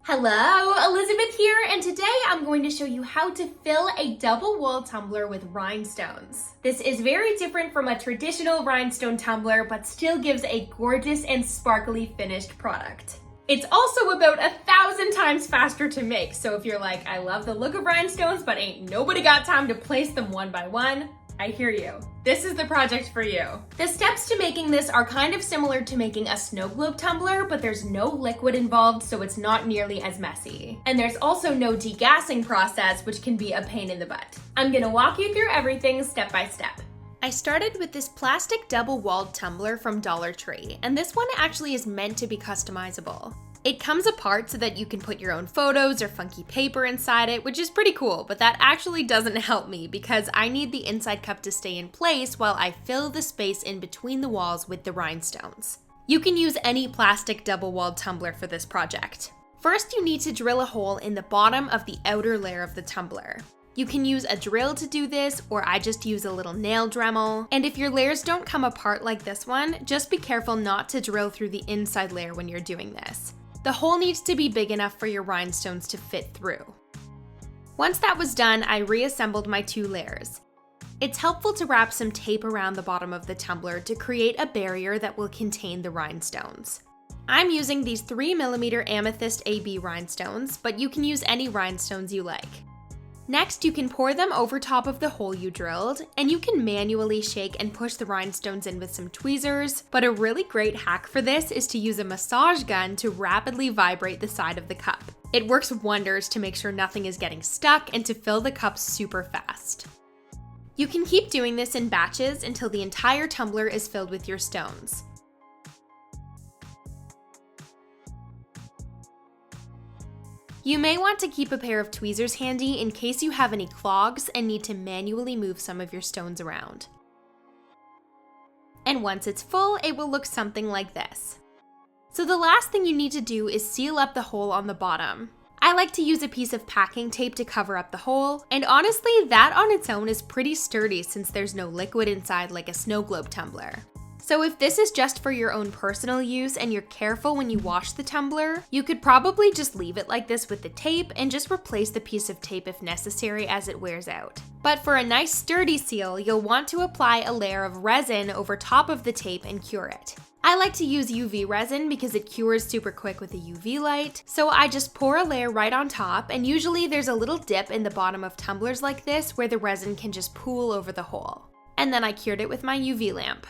Hello, Elizabeth here, and today I'm going to show you how to fill a double-walled tumbler with rhinestones. This is very different from a traditional rhinestone tumbler, but still gives a gorgeous and sparkly finished product. It's also about 1,000 times faster to make, so if you're like, I love the look of rhinestones, but ain't nobody got time to place them one by one, I hear you. This is the project for you. The steps to making this are kind of similar to making a snow globe tumbler, but there's no liquid involved, so it's not nearly as messy. And there's also no degassing process, which can be a pain in the butt. I'm gonna walk you through everything step by step. I started with this plastic double-walled tumbler from Dollar Tree, and this one actually is meant to be customizable. It comes apart so that you can put your own photos or funky paper inside it, which is pretty cool, but that actually doesn't help me because I need the inside cup to stay in place while I fill the space in between the walls with the rhinestones. You can use any plastic double-walled tumbler for this project. First, you need to drill a hole in the bottom of the outer layer of the tumbler. You can use a drill to do this, or I just use a little nail Dremel. And if your layers don't come apart like this one, just be careful not to drill through the inside layer when you're doing this. The hole needs to be big enough for your rhinestones to fit through. Once that was done, I reassembled my two layers. It's helpful to wrap some tape around the bottom of the tumbler to create a barrier that will contain the rhinestones. I'm using these 3mm Amethyst AB rhinestones, but you can use any rhinestones you like. Next, you can pour them over top of the hole you drilled, and you can manually shake and push the rhinestones in with some tweezers, but a really great hack for this is to use a massage gun to rapidly vibrate the side of the cup. It works wonders to make sure nothing is getting stuck and to fill the cup super fast. You can keep doing this in batches until the entire tumbler is filled with your stones. You may want to keep a pair of tweezers handy in case you have any clogs and need to manually move some of your stones around. And once it's full, it will look something like this. So the last thing you need to do is seal up the hole on the bottom. I like to use a piece of packing tape to cover up the hole, and honestly, that on its own is pretty sturdy since there's no liquid inside like a snow globe tumbler. So if this is just for your own personal use and you're careful when you wash the tumbler, you could probably just leave it like this with the tape and just replace the piece of tape if necessary as it wears out. But for a nice sturdy seal, you'll want to apply a layer of resin over top of the tape and cure it. I like to use UV resin because it cures super quick with a UV light, so I just pour a layer right on top, and usually there's a little dip in the bottom of tumblers like this where the resin can just pool over the hole. And then I cured it with my UV lamp.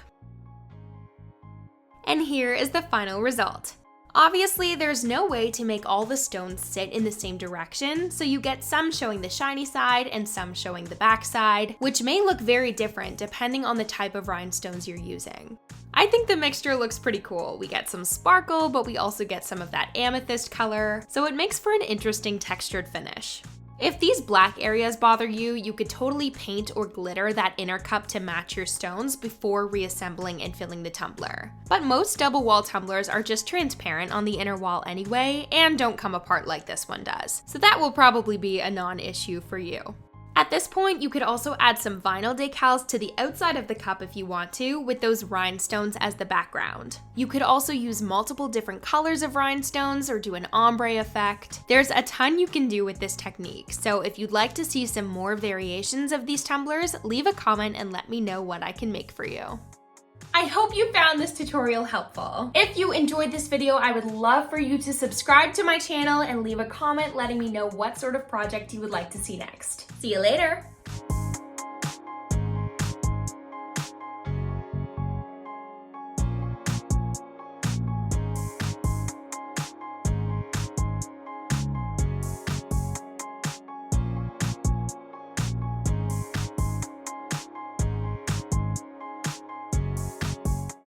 And here is the final result. Obviously, there's no way to make all the stones sit in the same direction, so you get some showing the shiny side and some showing the back side, which may look very different depending on the type of rhinestones you're using. I think the mixture looks pretty cool. We get some sparkle, but we also get some of that amethyst color, so it makes for an interesting textured finish. If these black areas bother you, you could totally paint or glitter that inner cup to match your stones before reassembling and filling the tumbler. But most double wall tumblers are just transparent on the inner wall anyway, and don't come apart like this one does. So that will probably be a non-issue for you. At this point, you could also add some vinyl decals to the outside of the cup if you want to, with those rhinestones as the background. You could also use multiple different colors of rhinestones or do an ombre effect. There's a ton you can do with this technique, so if you'd like to see some more variations of these tumblers, leave a comment and let me know what I can make for you. I hope you found this tutorial helpful. If you enjoyed this video, I would love for you to subscribe to my channel and leave a comment letting me know what sort of project you would like to see next. See you later!